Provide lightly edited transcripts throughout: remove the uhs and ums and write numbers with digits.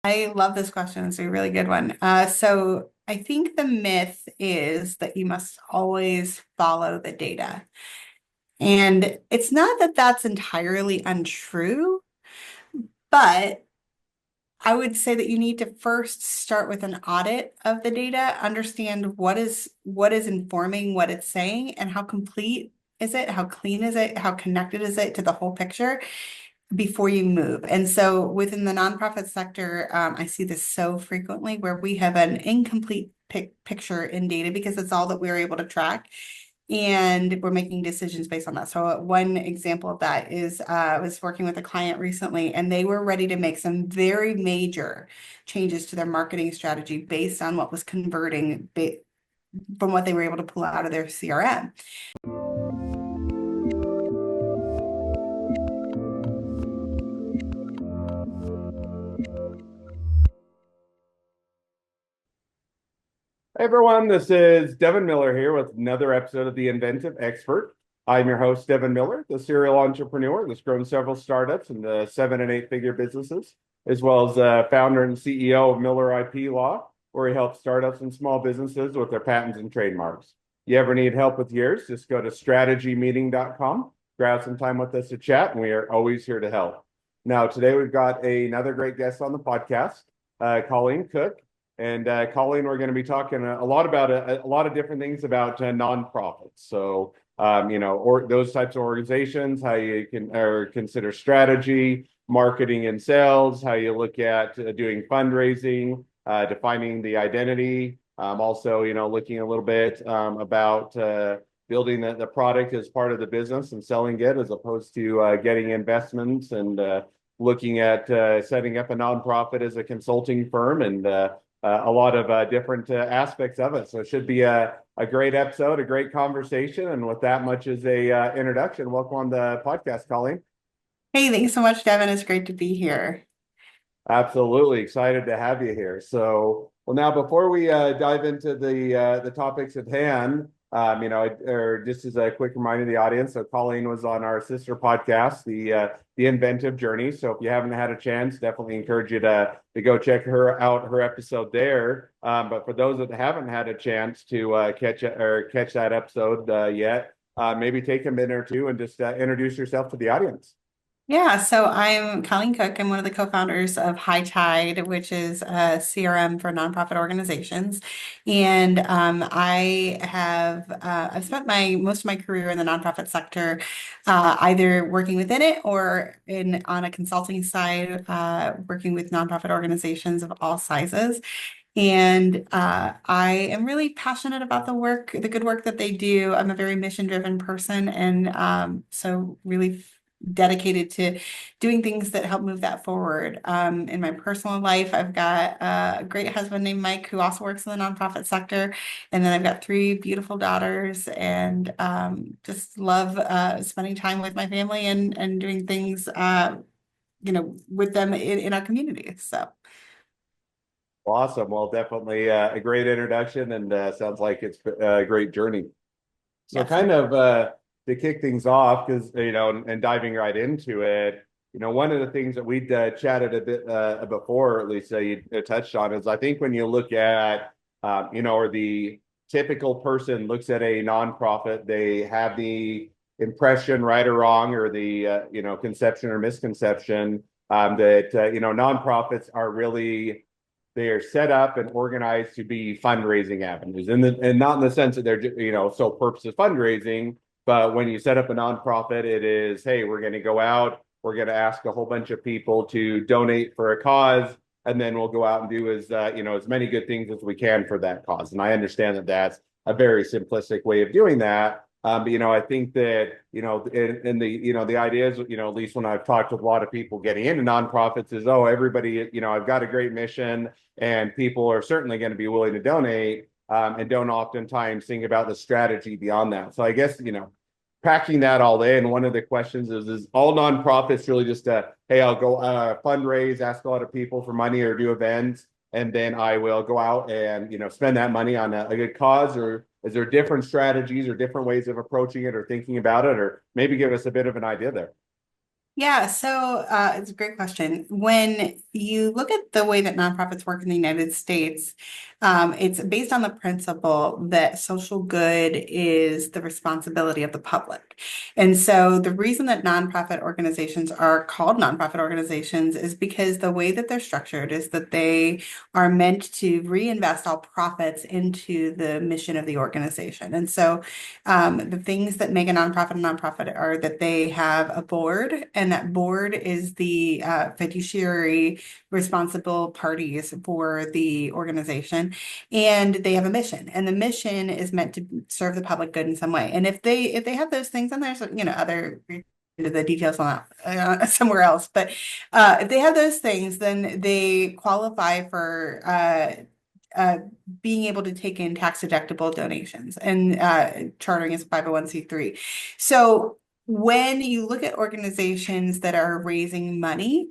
I love this question. It's a really good one. So I think the myth is that you must always follow the data. And it's not that that's entirely untrue, but I would say that you need to first start with an audit of the data, understand what is informing what it's saying and how complete is it, how clean is it, how connected is it to the whole picture before you move. And so within the nonprofit sector, I see this so frequently where we have an incomplete picture in data because it's all that we're able to track. And we're making decisions based on that. So one example of that is I was working with a client recently, and they were ready to make some very major changes to their marketing strategy based on what was converting from what they were able to pull out of their CRM. Hey everyone, this is Devin Miller here with another episode of The Inventive Expert. I'm your host, Devin Miller, the serial entrepreneur that's grown several startups into 7 and 8 figure businesses, as well as founder and CEO of Miller IP Law, where he helps startups and small businesses with their patents and trademarks. You ever need help with yours, just go to strategymeeting.com, grab some time with us to chat, and we are always here to help. Now, today we've got another great guest on the podcast, Colleen Cook. And Colleen, we're going to be talking a lot about a lot of different things about nonprofits. So, or those types of organizations, how you can consider strategy, marketing and sales, how you look at doing fundraising, defining the identity. Also, looking a little bit about building the product as part of the business and selling it as opposed to getting investments and looking at setting up a nonprofit as a consulting firm and a lot of different aspects of it. So it should be a great episode, a great conversation. And with that much as a introduction, welcome on the podcast, Colleen. Hey, thanks so much, Devin. It's great to be here. Absolutely excited to have you here. So, well, now before we dive into the topics at hand, or just as a quick reminder to the audience, so Colleen was on our sister podcast, the Inventive Journey. So if you haven't had a chance, definitely encourage you to go check her episode there. But for those that haven't had a chance to catch that episode yet, maybe take a minute or two and just introduce yourself to the audience. Yeah, so I'm Colleen Cook. I'm one of the co-founders of High Tide, which is a CRM for nonprofit organizations. And I've spent my most of my career in the nonprofit sector, either working within it or in on a consulting side, working with nonprofit organizations of all sizes. And I am really passionate about the good work that they do. I'm a very mission-driven person, and so really dedicated to doing things that help move that forward. In my personal life, I've got a great husband named Mike who also works in the nonprofit sector. And then I've got three beautiful daughters and just love spending time with my family and doing things, with them in our community. So. Awesome. Well, definitely a great introduction and sounds like it's a great journey. So Yes. kind of to kick things off, because, and diving right into it, one of the things that we chatted a bit before, or at least you touched on, is I think when you look at, or the typical person looks at a nonprofit, they have the impression, right or wrong, or the, conception or misconception that, nonprofits are really they are set up and organized to be fundraising avenues, and not in the sense that they're sole purpose of fundraising, but when you set up a nonprofit, it is, hey, we're going to go out, we're going to ask a whole bunch of people to donate for a cause, and then we'll go out and do as many good things as we can for that cause. And I understand that that's a very simplistic way of doing that. But I think that in the idea is at least when I've talked with a lot of people getting into nonprofits is, oh, everybody, I've got a great mission and people are certainly going to be willing to donate, and don't oftentimes think about the strategy beyond that. So I guess packing that all in, one of the questions is all nonprofits really just hey, I'll go fundraise, ask a lot of people for money or do events, and then I will go out and spend that money on a good cause? Or is there different strategies or different ways of approaching it or thinking about it, or maybe give us a bit of an idea there? Yeah, so it's a great question. When you look at the way that nonprofits work in the United States, it's based on the principle that social good is the responsibility of the public. And so the reason that nonprofit organizations are called nonprofit organizations is because the way that they're structured is that they are meant to reinvest all profits into the mission of the organization. And so the things that make a nonprofit are that they have a board, and that board is the fiduciary responsible parties for the organization, and they have a mission, and the mission is meant to serve the public good in some way. And if they have those things, and there's other into the details on that somewhere else, but if they have those things, then they qualify for uh, being able to take in tax deductible donations and chartering as 501(c)(3). So when you look at organizations that are raising money,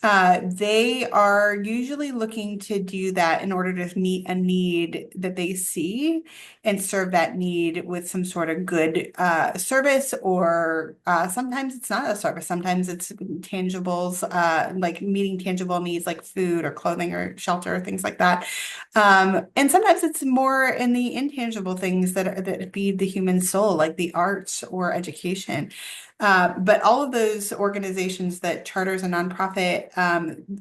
they are usually looking to do that in order to meet a need that they see and serve that need with some sort of good service, or sometimes it's not a service. Sometimes it's tangibles, like meeting tangible needs like food or clothing or shelter, things like that. And sometimes it's more in the intangible things that feed the human soul, like the arts or education. But all of those organizations that charters a nonprofit,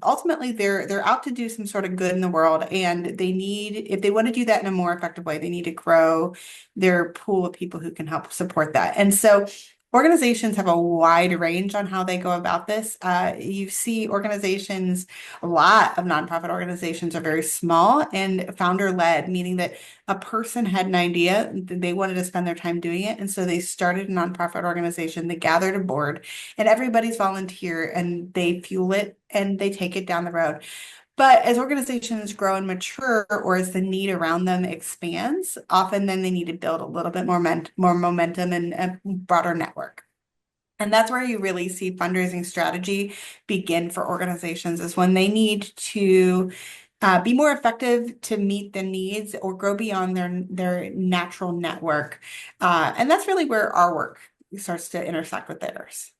ultimately they're out to do some sort of good in the world, and if they want to do that in a more effective way, they need to grow their pool of people who can help support that. And so organizations have a wide range on how they go about this. You see organizations, a lot of nonprofit organizations are very small and founder led, meaning that a person had an idea, they wanted to spend their time doing it. And so they started a nonprofit organization, they gathered a board, and everybody's volunteer, and they fuel it and they take it down the road. But as organizations grow and mature, or as the need around them expands, often then they need to build a little bit more momentum and a broader network. And that's where you really see fundraising strategy begin for organizations, is when they need to be more effective to meet the needs or grow beyond their natural network. And that's really where our work starts to intersect with theirs.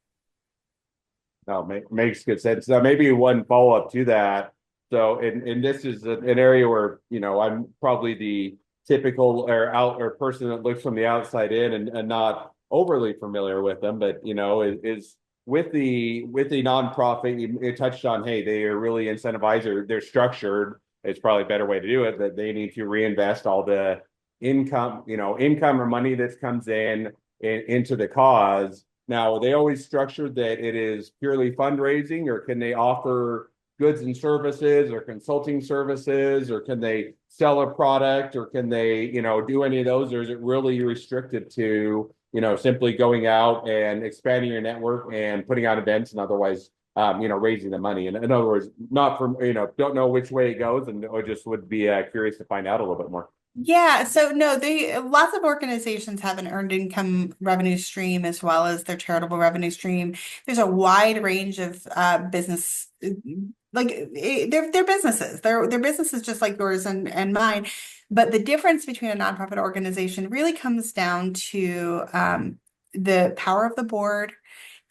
No, makes good sense. Now, maybe one follow-up to that. So, and this is an area where, I'm probably the typical or person that looks from the outside in and not overly familiar with them, but is with the nonprofit, you touched on, hey, they are really incentivized, or they're structured. It's probably a better way to do it, that they need to reinvest all the income or money that comes into the cause. Now, are they always structured that it is purely fundraising, or can they offer goods and services or consulting services, or can they sell a product, or can they, do any of those, or is it really restricted to, simply going out and expanding your network and putting out events and otherwise, raising the money? In other words, not from, don't know which way it goes, and or just would be curious to find out a little bit more. Yeah, so no, they lots of organizations have an earned income revenue stream as well as their charitable revenue stream. There's a wide range of business, like they're businesses. They're businesses just like yours and mine. But the difference between a nonprofit organization really comes down to the power of the board,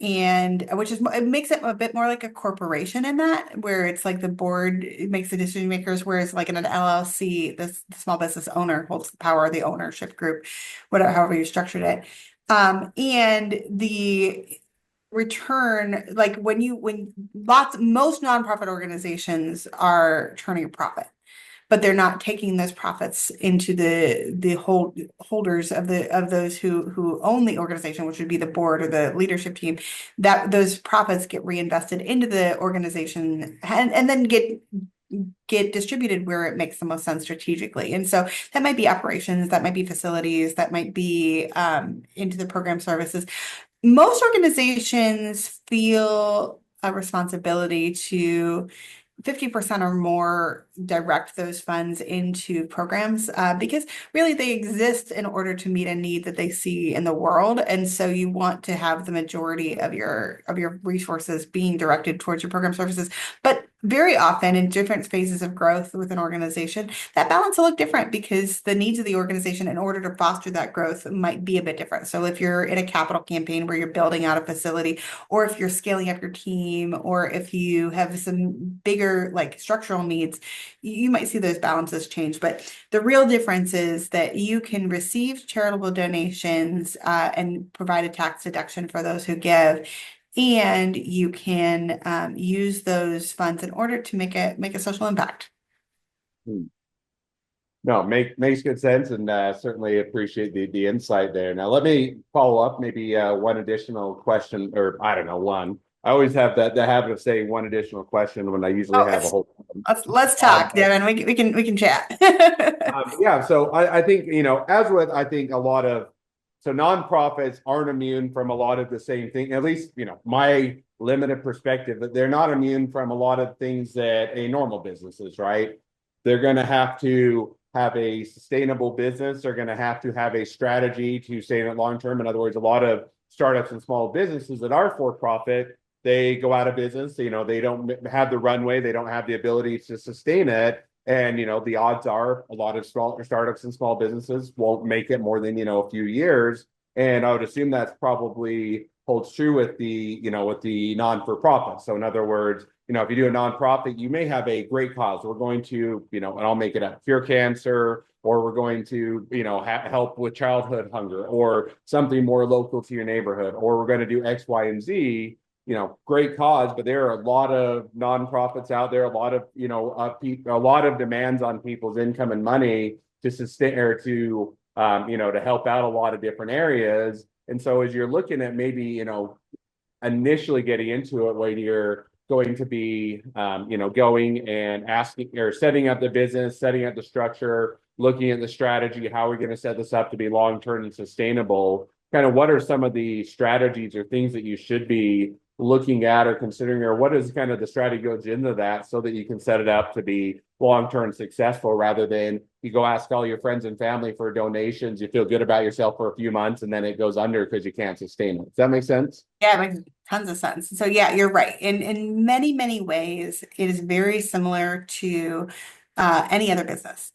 and which is it makes it a bit more like a corporation in that, where it's like the board makes the decision makers, whereas like in an LLC, the small business owner holds the power of the ownership group, whatever, however you structured it. And the return, like most nonprofit organizations are turning a profit, but they're not taking those profits into the holders of those who own the organization, which would be the board or the leadership team. That those profits get reinvested into the organization, and then get distributed where it makes the most sense strategically. And so that might be operations, that might be facilities, that might be into the program services. Most organizations feel a responsibility to 50% or more direct those funds into programs, because really they exist in order to meet a need that they see in the world. And so you want to have the majority of your resources being directed towards your program services. But very often in different phases of growth with an organization, that balance will look different because the needs of the organization in order to foster that growth might be a bit different. So if you're in a capital campaign where you're building out a facility, or if you're scaling up your team, or if you have some bigger like structural needs, you might see those balances change. But the real difference is that you can receive charitable donations and provide a tax deduction for those who give. And you can use those funds in order to make a social impact. Hmm. No, makes good sense, and certainly appreciate the insight there. Now, let me follow up maybe one additional question, or I don't know, one. I always have the habit of saying one additional question when I usually Oh, have a whole. let's Um, talk, Devin. We can chat. yeah, so I think, as with, I think a lot of, so nonprofits aren't immune from a lot of the same thing, at least, my limited perspective, but they're not immune from a lot of things that a normal business is, right? They're going to have a sustainable business. They're going to have a strategy to stay in it long term. In other words, a lot of startups and small businesses that are for profit, they go out of business. They don't have the runway. They don't have the ability to sustain it. And, the odds are a lot of small startups and small businesses won't make it more than, a few years. And I would assume that's probably holds true with the non-for-profit. So in other words, if you do a nonprofit, you may have a great cause. We're going to, and I'll make it up, cure cancer, or we're going to, help with childhood hunger, or something more local to your neighborhood, or we're going to do X, Y, and Z. Great cause, but there are a lot of nonprofits out there, a lot of, a lot of demands on people's income and money to sustain or to help out a lot of different areas. And so as you're looking at maybe, initially getting into it when you're going to be, going and asking or setting up the business, setting up the structure, looking at the strategy, how are we going to set this up to be long-term and sustainable? Kind of what are some of the strategies or things that you should be looking at or considering, or what is kind of the strategy goes into that so that you can set it up to be long-term successful rather than you go ask all your friends and family for donations, you feel good about yourself for a few months and then it goes under because you can't sustain it. Does that make sense? Yeah, it makes tons of sense. So yeah, you're right. In many, many ways, it is very similar to any other business.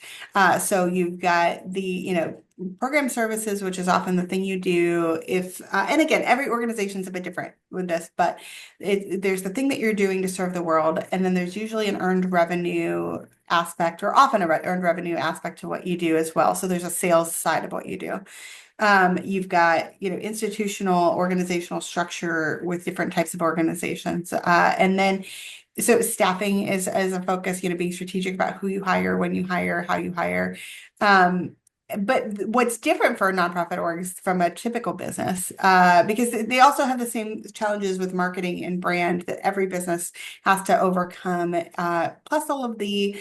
So you've got the, program services, which is often the thing you do if, and again, every organization is a bit different with this, but there's the thing that you're doing to serve the world. And then there's usually an earned revenue aspect or often a earned revenue aspect to what you do as well. So there's a sales side of what you do. You've got, institutional organizational structure with different types of organizations. And then so staffing is as a focus, being strategic about who you hire, when you hire, how you hire. But what's different for nonprofit orgs from a typical business, because they also have the same challenges with marketing and brand that every business has to overcome, plus all of the,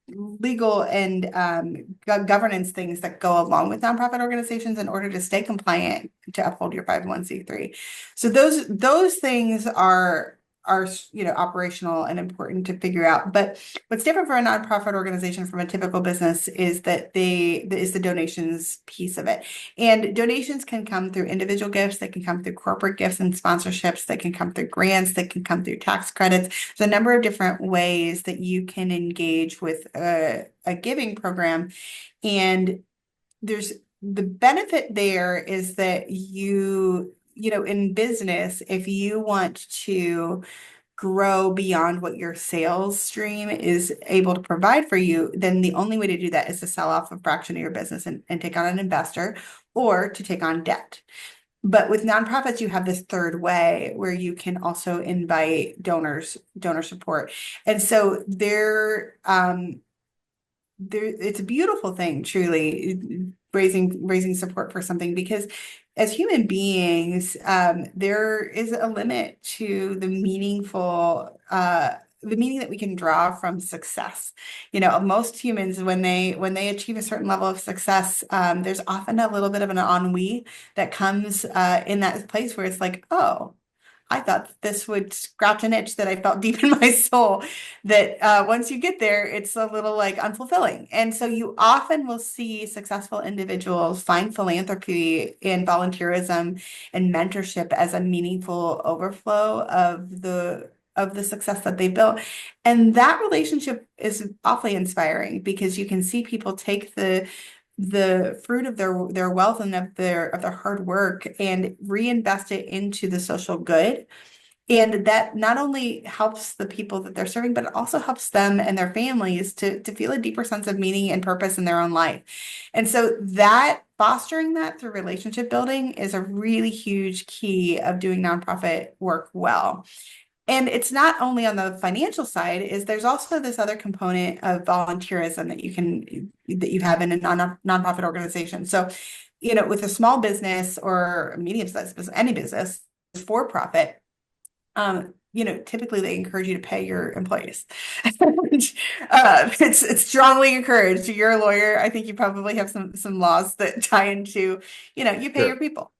legal and governance things that go along with nonprofit organizations in order to stay compliant to uphold your 501(c)(3). So those things are operational and important to figure out. But what's different for a nonprofit organization from a typical business is that is the donations piece of it. And donations can come through individual gifts, they can come through corporate gifts and sponsorships, they can come through grants, they can come through tax credits. There's a number of different ways that you can engage with a giving program. And there's the benefit there is that in business, if you want to grow beyond what your sales stream is able to provide for you, then the only way to do that is to sell off a fraction of your business and take on an investor or to take on debt. But with nonprofits, you have this third way where you can also invite donor support. And so it's a beautiful thing, truly, raising support for something, because as human beings, there is a limit to the meaning that we can draw from success. Most humans, when they achieve a certain level of success, there's often a little bit of an ennui that comes in that place where it's like, oh, I thought this would scratch an itch that I felt deep in my soul, that once you get there, it's a little like unfulfilling. And so you often will see successful individuals find philanthropy and volunteerism and mentorship as a meaningful overflow of of the success that they built. And that relationship is awfully inspiring because you can see people take the fruit of their wealth and of their hard work and reinvest it into the social good. And that not only helps the people that they're serving, but it also helps them and their families to feel a deeper sense of meaning and purpose in their own life. And so that fostering that through relationship building is a really huge key of doing nonprofit work well. And it's not only on the financial side, is there's also this other component of volunteerism that you have in a nonprofit organization. So, with a small business or a medium-sized business, any business, for profit, typically they encourage you to pay your employees. It's strongly encouraged. You're a lawyer. I think you probably have some laws that tie into, you pay your Sure. people.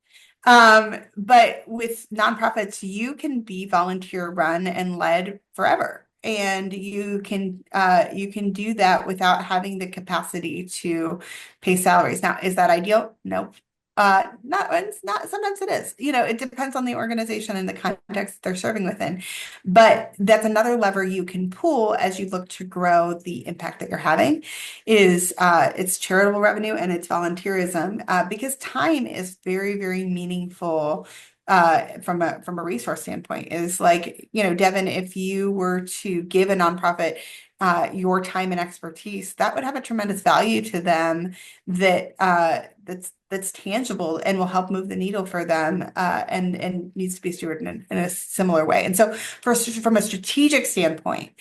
But with nonprofits, you can be volunteer run and led forever. And you can do that without having the capacity to pay salaries. Now, is that ideal? No. Not, it's not, sometimes it is. It depends on the organization and the context they're serving within. But that's another lever you can pull as you look to grow the impact that you're having is it's charitable revenue and it's volunteerism because time is very, very meaningful from a resource standpoint. Is like, Devin, if you were to give a nonprofit your time and expertise, that would have a tremendous value to them that's tangible and will help move the needle for them and needs to be stewarded in a similar way. And so from a strategic standpoint,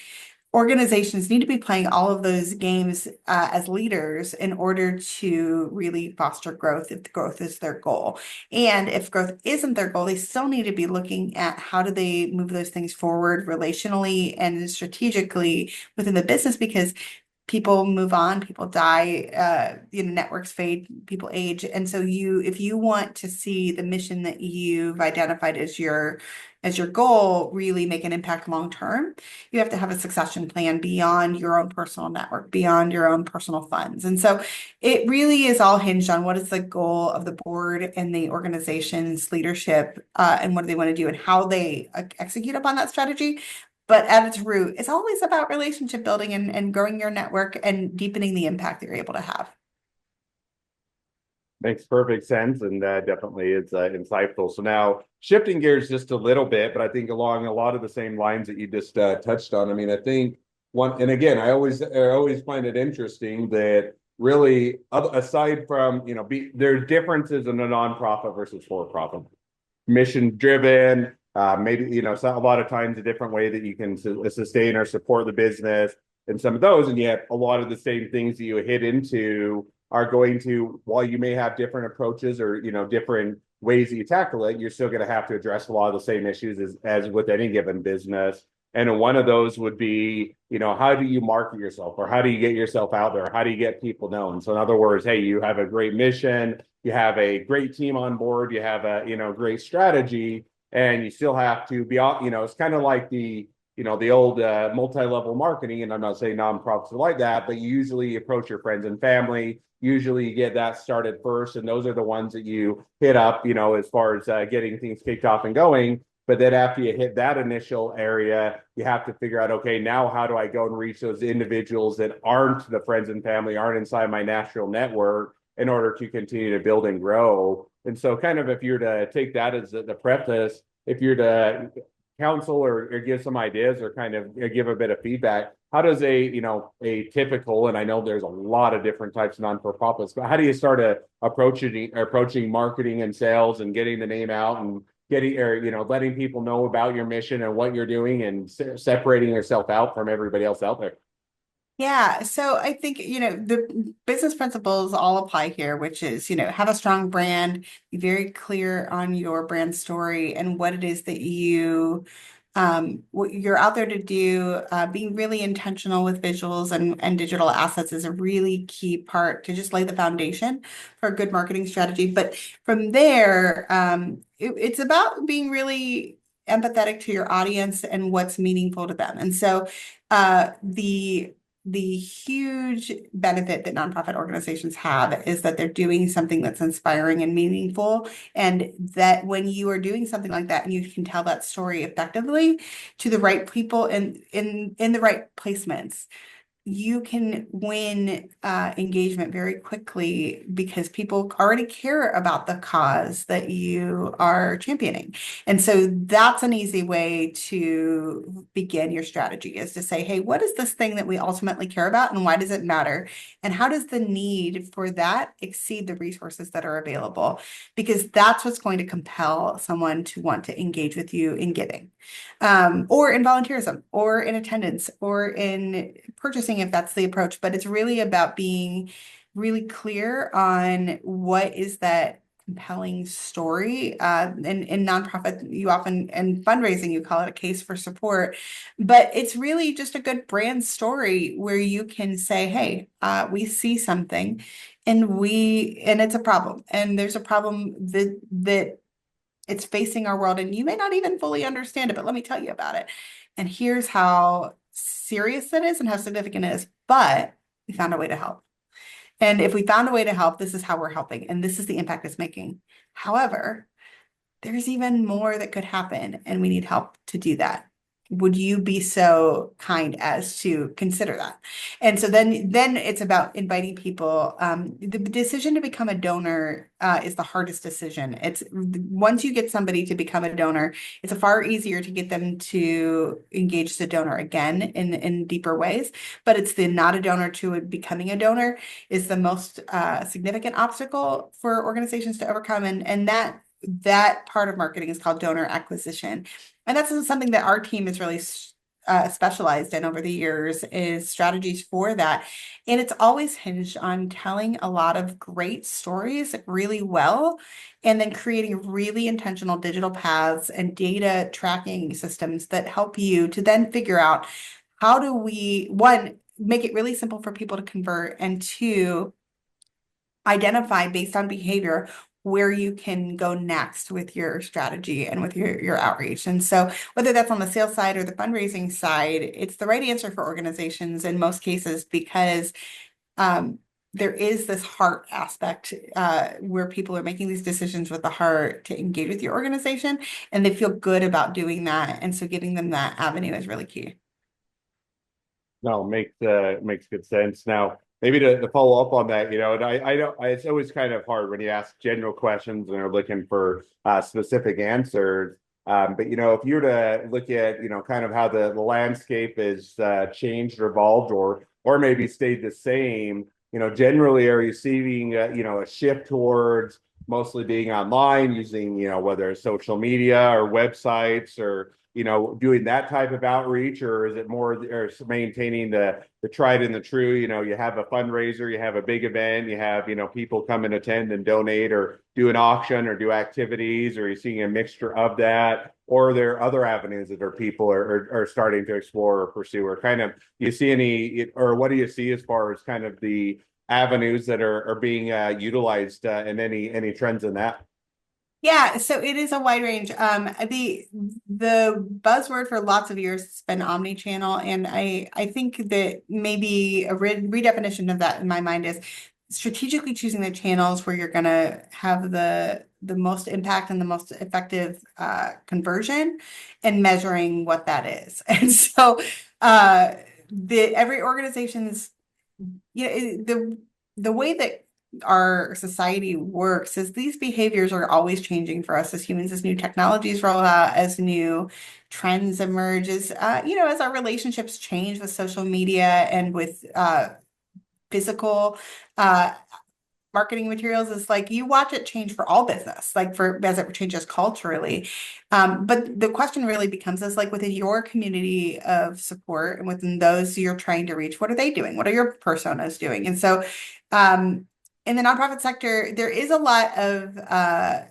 organizations need to be playing all of those games as leaders in order to really foster growth if growth is their goal. And if growth isn't their goal, they still need to be looking at how do they move those things forward relationally and strategically within the business because people move on, people die, networks fade, people age. And so if you want to see the mission that you've identified as your goal really make an impact long term, you have to have a succession plan beyond your own personal network, beyond your own personal funds. And so it really is all hinged on what is the goal of the board and the organization's leadership, and what do they want to do and how they execute upon that strategy. But at its root, it's always about relationship building and growing your network and deepening the impact that you're able to have. Makes perfect sense, and definitely it's insightful. So now shifting gears just a little bit, but I think along a lot of the same lines that you just touched on. I mean, I think and again, I always find it interesting that really, aside from there are differences in a nonprofit versus for-profit, mission driven. Maybe a lot of times a different way that you can sustain or support the business, and some of those, and yet a lot of the same things that you hit into are going to, while you may have different approaches or different ways that you tackle it, you're still going to have to address a lot of the same issues as with any given business. And one of those would be, how do you market yourself, or how do you get yourself out there? How do you get people known? So in other words, hey, you have a great mission, you have a great team on board, you have a great strategy, and you still have to be, it's kind of like the old multi-level marketing. And I'm not saying nonprofits are like that, but you usually approach your friends and family. Usually you get that started first, and those are the ones that you hit up, as far as getting things kicked off and going. But then after you hit that initial area, you have to figure out, okay, now how do I go and reach those individuals that aren't the friends and family, aren't inside my national network, in order to continue to build and grow. And so kind of if you're to take that as the preface, if you're to counsel or give some ideas or kind of give a bit of feedback, how does a typical, and I know there's a lot of different types of non-for-profits, but how do you start approaching marketing and sales and getting the name out and letting people know about your mission and what you're doing and separating yourself out from everybody else out there? Yeah, so I think, the business principles all apply here, which is, have a strong brand, be very clear on your brand story and what it is that what you're out there to do. Being really intentional with visuals and digital assets is a really key part to just lay the foundation for a good marketing strategy. But from there, it's about being really empathetic to your audience and what's meaningful to them. And so, the the huge benefit that nonprofit organizations have is that they're doing something that's inspiring and meaningful. And that when you are doing something like that and you can tell that story effectively to the right people and in the right placements, you can win engagement very quickly because people already care about the cause that you are championing. And so that's an easy way to begin your strategy, is to say, hey, what is this thing that we ultimately care about and why does it matter? And how does the need for that exceed the resources that are available? Because that's what's going to compel someone to want to engage with you in giving, or in volunteerism, or in attendance, or in purchasing, if that's the approach. But it's really about being really clear on what is that compelling story. In nonprofit, you often, in fundraising, you call it a case for support, but it's really just a good brand story where you can say, hey, we see something and it's a problem, and there's a problem that it's facing our world, and you may not even fully understand it, but let me tell you about it. And here's how serious it is and how significant it is. But we found a way to help. And if we found a way to help, this is how we're helping, and this is the impact it's making. However, there's even more that could happen, and we need help to do that. Would you be so kind as to consider that? And so then it's about inviting people. The decision to become a donor is the hardest decision. It's once you get somebody to become a donor, it's a far easier to get them to engage as a donor again in deeper ways. But it's the not a donor to becoming a donor is the most significant obstacle for organizations to overcome. And that part of marketing is called donor acquisition. And that's something that our team is really specialized in over the years, is strategies for that. And it's always hinged on telling a lot of great stories really well, and then creating really intentional digital paths and data tracking systems that help you to then figure out how do we, one, make it really simple for people to convert, and two, identify based on behavior where you can go next with your strategy and with your outreach. And so whether that's on the sales side or the fundraising side, it's the right answer for organizations in most cases, because there is this heart aspect where people are making these decisions with the heart to engage with your organization, and they feel good about doing that. And so giving them that avenue is really key. No, makes good sense. Now, maybe to follow up on that, and I don't, it's always kind of hard when you ask general questions and are looking for specific answers. But if you were to look at, kind of how the landscape is changed or evolved, or maybe stayed the same, generally are you seeing a shift towards mostly being online, using, whether it's social media or websites, or doing that type of outreach, or is it more or maintaining the tried and the true? You have a fundraiser, you have a big event, you have people come and attend and donate, or do an auction, or do activities, or are you seeing a mixture of that? Or are there other avenues that people are starting to explore or pursue, or kind of you see any, or what do you see as far as kind of the avenues that are being utilized, and any trends in that? Yeah, so it is a wide range. The buzzword for lots of years has been omni-channel, and I think that maybe a redefinition of that in my mind is strategically choosing the channels where you're going to have the most impact and the most effective conversion, and measuring what that is. And so every organization's, the way that our society works is these behaviors are always changing for us as humans, as new technologies roll out, as new trends emerge, as our relationships change with social media and with physical marketing materials. Is like you watch it change for all business, like for as it changes culturally. But the question really becomes is like within your community of support and within those you're trying to reach, what are they doing? What are your personas doing? And so in the nonprofit sector, there is a lot of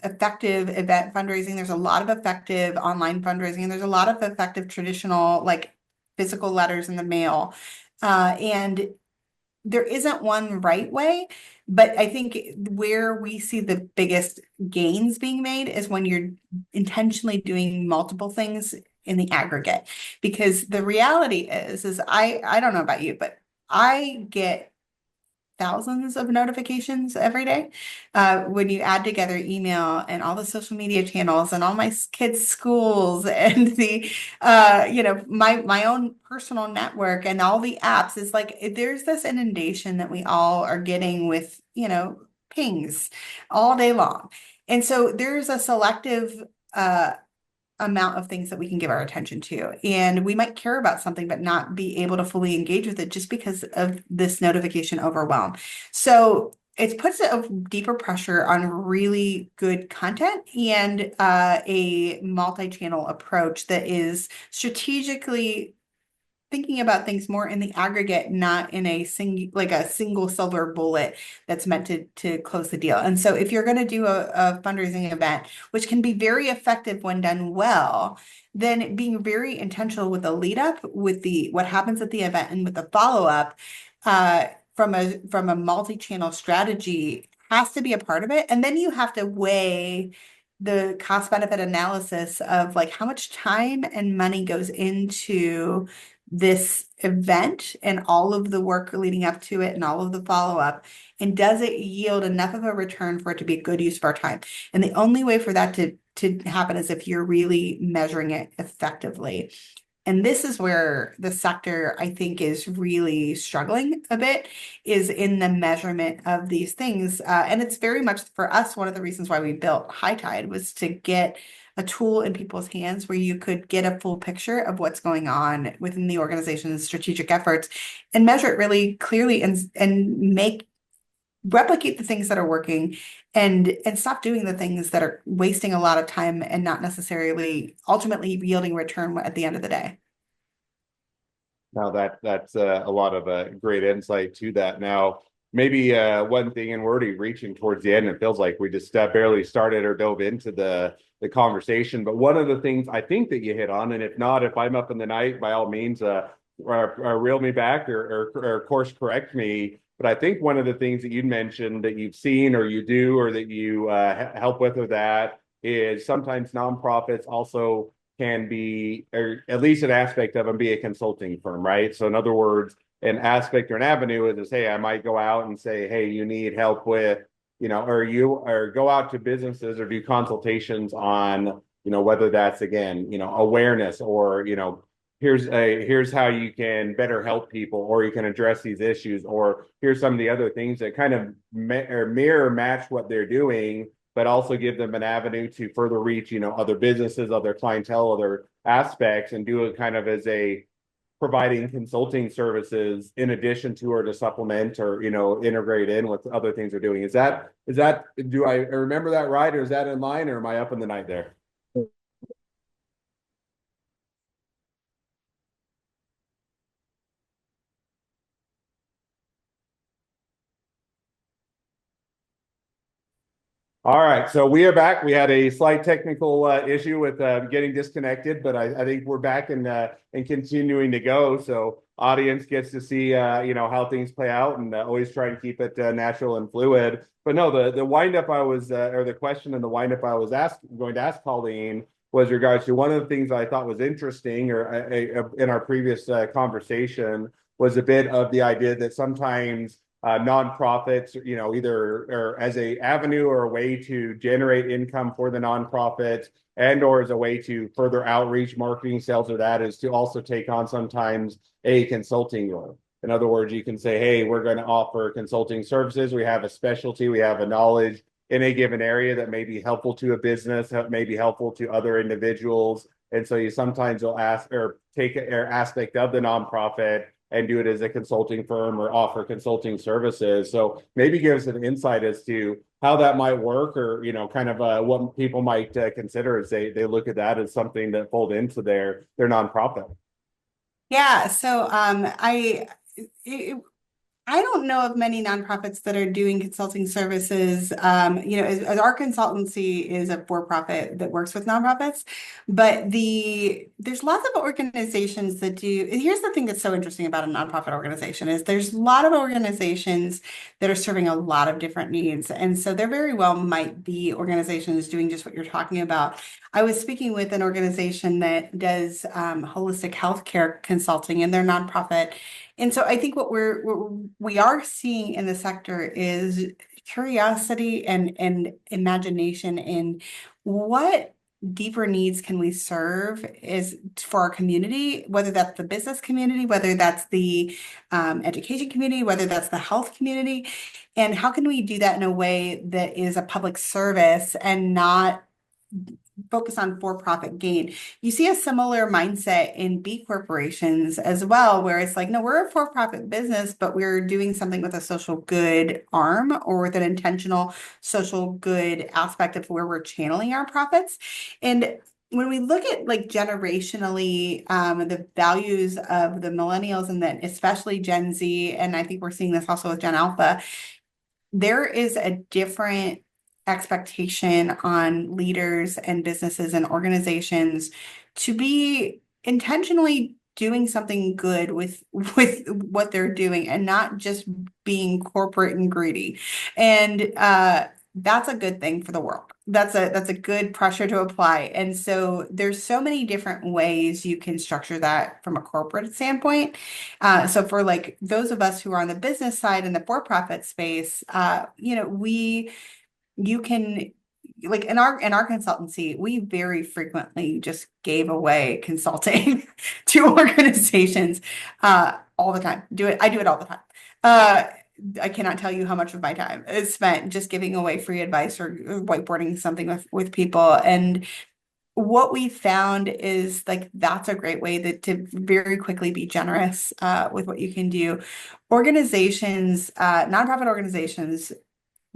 effective event fundraising. There's a lot of effective online fundraising, and there's a lot of effective traditional, like physical letters in the mail. And there isn't one right way, but I think where we see the biggest gains being made is when you're intentionally doing multiple things in the aggregate. Because the reality is I don't know about you, but I get thousands of notifications every day. When you add together email and all the social media channels and all my kids' schools and the my own personal network and all the apps, it's like there's this inundation that we all are getting with, pings all day long. And so there's a selective amount of things that we can give our attention to. And we might care about something, but not be able to fully engage with it just because of this notification overwhelm. So it puts a deeper pressure on really good content and a multi-channel approach that is strategically thinking about things more in the aggregate, not in a single silver bullet that's meant to close the deal. And so if you're going to do a fundraising event, which can be very effective when done well, then being very intentional with the lead up, with the what happens at the event and with the follow-up, from a multi-channel strategy has to be a part of it. And then you have to weigh the cost benefit analysis of like how much time and money goes into this event and all of the work leading up to it and all of the follow-up, and does it yield enough of a return for it to be a good use of our time? And the only way for that to happen is if you're really measuring it effectively. And this is where the sector, I think, is really struggling a bit, is in the measurement of these things. And it's very much for us, one of the reasons why we built High Tide was to get a tool in people's hands where you could get a full picture of what's going on within the organization's strategic efforts and measure it really clearly and replicate the things that are working and stop doing the things that are wasting a lot of time and not necessarily ultimately yielding return at the end of the day. Now that's a lot of great insight to that. Now, maybe one thing, and we're already reaching towards the end. It feels like we just barely started or dove into the conversation. But one of the things I think that you hit on, and if not, if I'm up in the night, by all means, reel me back or course correct me. But I think one of the things that you mentioned that you've seen or you do or that you help with or that is sometimes nonprofits also can be, or at least an aspect of them, be a consulting firm, right? So in other words, an aspect or an avenue is, hey, I might go out and say, hey, you need help with, or go out to businesses or do consultations on, whether that's again, awareness or, here's how you can better help people or you can address these issues or here's some of the other things that kind of mirror match what they're doing but also give them an avenue to further reach, other businesses, other clientele, other aspects, and do it kind of as a providing consulting services in addition to or to supplement or integrate in with other things they're doing. Is that do I remember that right, or is that in line, or am I up in the night there? All right, so we are back. We had a slight technical issue with getting disconnected, but I think we're back and continuing to go. So audience gets to see how things play out, and always try to keep it natural and fluid. But no, the wind up I was or the question and the wind up I was going to ask Colleen was regards to one of the things I thought was interesting, or in our previous conversation, was a bit of the idea that sometimes nonprofits, either or as a avenue or a way to generate income for the nonprofit and or as a way to further outreach, marketing, sales, or that is to also take on sometimes a consulting role. In other words, you can say, hey, we're going to offer consulting services. We have a specialty, we have a knowledge in a given area that may be helpful to a business, may be helpful to other individuals. And so you sometimes will ask or take an aspect of the nonprofit and do it as a consulting firm or offer consulting services. So maybe give us an insight as to how that might work, or kind of what people might consider as they look at that as something that fold into their nonprofit. Yeah, so I don't know of many nonprofits that are doing consulting services. As our consultancy is a for-profit that works with nonprofits, but there's lots of organizations that do. Here's the thing that's so interesting about a nonprofit organization is there's a lot of organizations that are serving a lot of different needs, and so there very well might be organizations doing just what you're talking about. I was speaking with an organization that does holistic healthcare consulting, and they're nonprofit. And so I think what we are seeing in the sector is curiosity and imagination in what deeper needs can we serve is for our community, whether that's the business community, whether that's the education community, whether that's the health community, and how can we do that in a way that is a public service and not focus on for-profit gain. You see a similar mindset in B corporations as well, where it's like, no, we're a for-profit business, but we're doing something with a social good arm or with an intentional social good aspect of where we're channeling our profits. And when we look at like generationally, the values of the millennials and then especially Gen Z, and I think we're seeing this also with Gen Alpha, there is a different expectation on leaders and businesses and organizations to be intentionally doing something good with what they're doing and not just being corporate and greedy. And that's a good thing for the world. That's a good pressure to apply. And so there's so many different ways you can structure that from a corporate standpoint. So for like those of us who are on the business side in the for-profit space, you can like in our consultancy, we very frequently just gave away consulting to organizations all the time. I do it all the time. Uh, I cannot tell you how much of my time is spent just giving away free advice or whiteboarding something with people. And what we found is like that's a great way to very quickly be generous with what you can do. Organizations, nonprofit organizations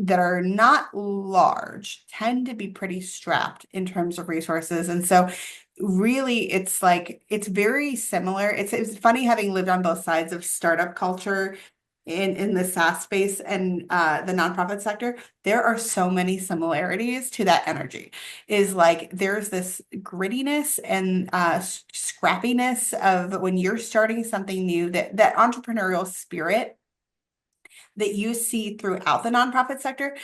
that are not large tend to be pretty strapped in terms of resources. And so really it's like it's very similar. It's funny having lived on both sides of startup culture in the SaaS space and the nonprofit sector. There are so many similarities to that energy. Is like there's this grittiness and scrappiness of when you're starting something new, that entrepreneurial spirit that you see throughout the nonprofit sector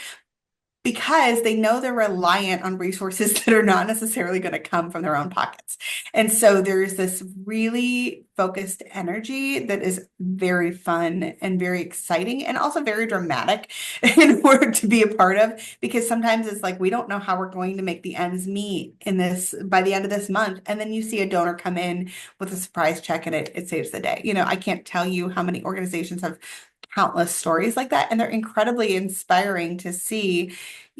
because they know they're reliant on resources that are not necessarily going to come from their own pockets. And so there's this really focused energy that is very fun and very exciting and also very dramatic in order to be a part of, because sometimes it's like we don't know how we're going to make the ends meet in this by the end of this month. And then you see a donor come in with a surprise check and it saves the day. I can't tell you how many organizations have countless stories like that, and they're incredibly inspiring to see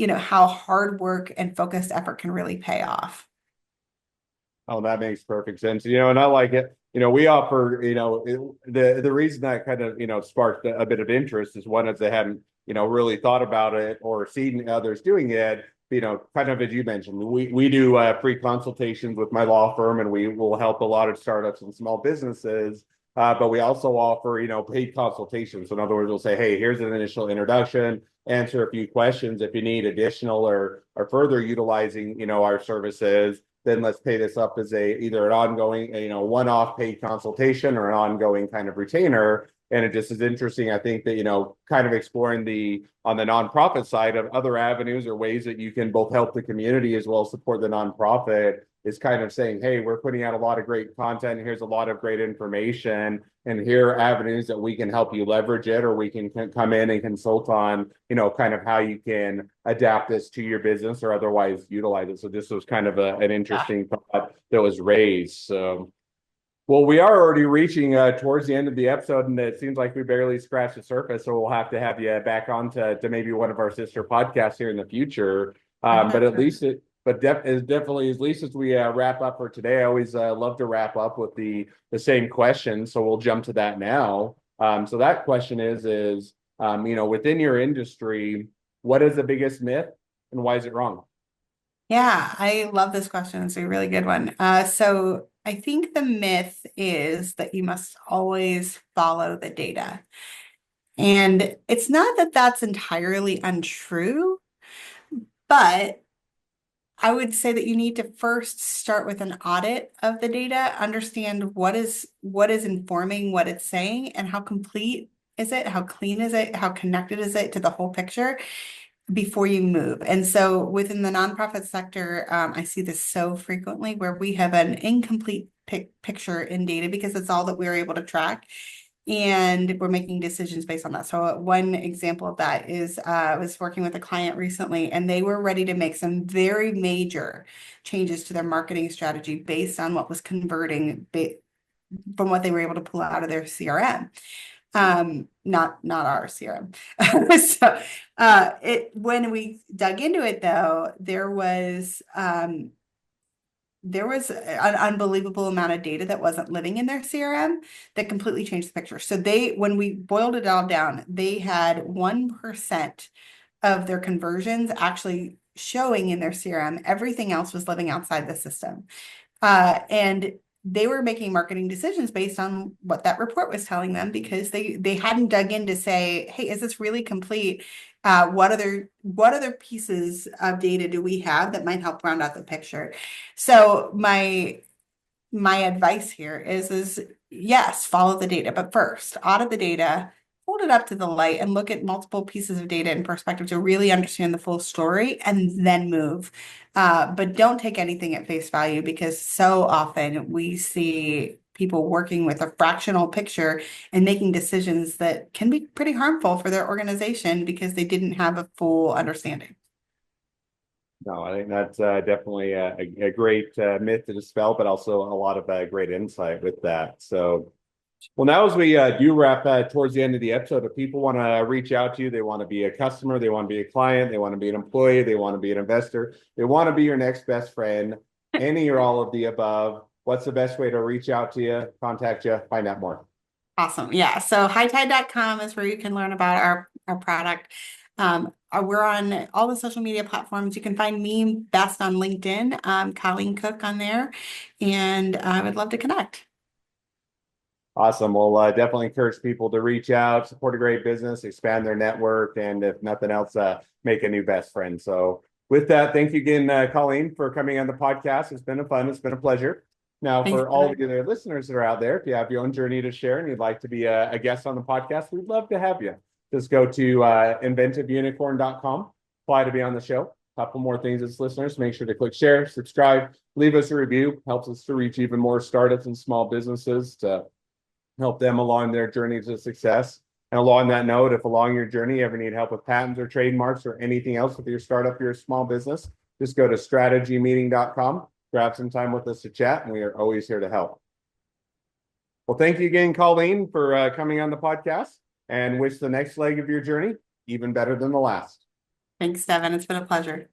how hard work and focused effort can really pay off. Oh, that makes perfect sense. And I like it. We offer, the reason that kind of, sparked a bit of interest is one is they hadn't, really thought about it or seen others doing it. Kind of as you mentioned, we do free consultations with my law firm, and we will help a lot of startups and small businesses. But we also offer, paid consultations. So in other words, we'll say, hey, here's an initial introduction, answer a few questions. If you need additional or further utilizing, our services, then let's pay this up as either an ongoing, one-off paid consultation or an ongoing kind of retainer. And it just is interesting, I think that, kind of exploring on the nonprofit side of other avenues or ways that you can both help the community as well as support the nonprofit is kind of saying, hey, we're putting out a lot of great content. Here's a lot of great information. And here are avenues that we can help you leverage it, or we can come in and consult on, kind of how you can adapt this to your business or otherwise utilize it. So this was kind of an interesting thought that was raised. So, well, we are already reaching towards the end of the episode, and it seems like we barely scratched the surface. So we'll have to have you back on to maybe one of our sister podcasts here in the future. But at least definitely, at least as we wrap up for today, I always love to wrap up with the same question. So we'll jump to that now. So that question is within your industry, what is the biggest myth and why is it wrong? Yeah, I love this question. It's a really good one. So I think the myth is that you must always follow the data. And it's not that that's entirely untrue, but I would say that you need to first start with an audit of the data, understand what is informing what it's saying and how complete is it, how clean is it, how connected is it to the whole picture before you move. And so within the nonprofit sector, I see this so frequently where we have an incomplete picture in data because it's all that we're able to track. And we're making decisions based on that. So one example of that is I was working with a client recently, and they were ready to make some very major changes to their marketing strategy based on what was converting from what they were able to pull out of their CRM. Not our CRM. So it when we dug into it though, there was an unbelievable amount of data that wasn't living in their CRM that completely changed the picture. So when we boiled it all down, they had 1% of their conversions actually showing in their CRM. Everything else was living outside the system. And they were making marketing decisions based on what that report was telling them because they hadn't dug in to say, hey, is this really complete? What other pieces of data do we have that might help round out the picture? So my advice here is yes, follow the data, but first audit the data, hold it up to the light and look at multiple pieces of data in perspective to really understand the full story and then move. But don't take anything at face value because so often we see people working with a fractional picture and making decisions that can be pretty harmful for their organization because they didn't have a full understanding. No, I think that's definitely a great myth to dispel, but also a lot of great insight with that. So, well, now as we do wrap towards the end of the episode, if people want to reach out to you, they want to be a customer, they want to be a client, they want to be an employee, they want to be an investor, they want to be your next best friend, any or all of the above, what's the best way to reach out to you, contact you, find out more? Awesome. Yeah. So hightide.com is where you can learn about our product. We're on all the social media platforms. You can find me best on LinkedIn, Colleen Cook on there, and I would love to connect. Awesome. We'll definitely encourage people to reach out, support a great business, expand their network, and if nothing else, make a new best friend. So, with that, thank you again, Colleen, for coming on the podcast. It's been fun. It's been a pleasure. Now, Thanks. for all of the other listeners that are out there, if you have your own journey to share and you'd like to be a guest on the podcast, we'd love to have you. Just go to inventiveunicorn.com, apply to be on the show. A couple more things as listeners. Make sure to click share, subscribe, leave us a review. Helps us to reach even more startups and small businesses to help them along their journey to success. And along that note, if along your journey you ever need help with patents or trademarks or anything else with your startup, your small business, just go to strategymeeting.com, grab some time with us to chat, and we are always here to help. Well, thank you again, Colleen, for coming on the podcast, and wish the next leg of your journey even better than the last. Thanks, Devin. It's been a pleasure.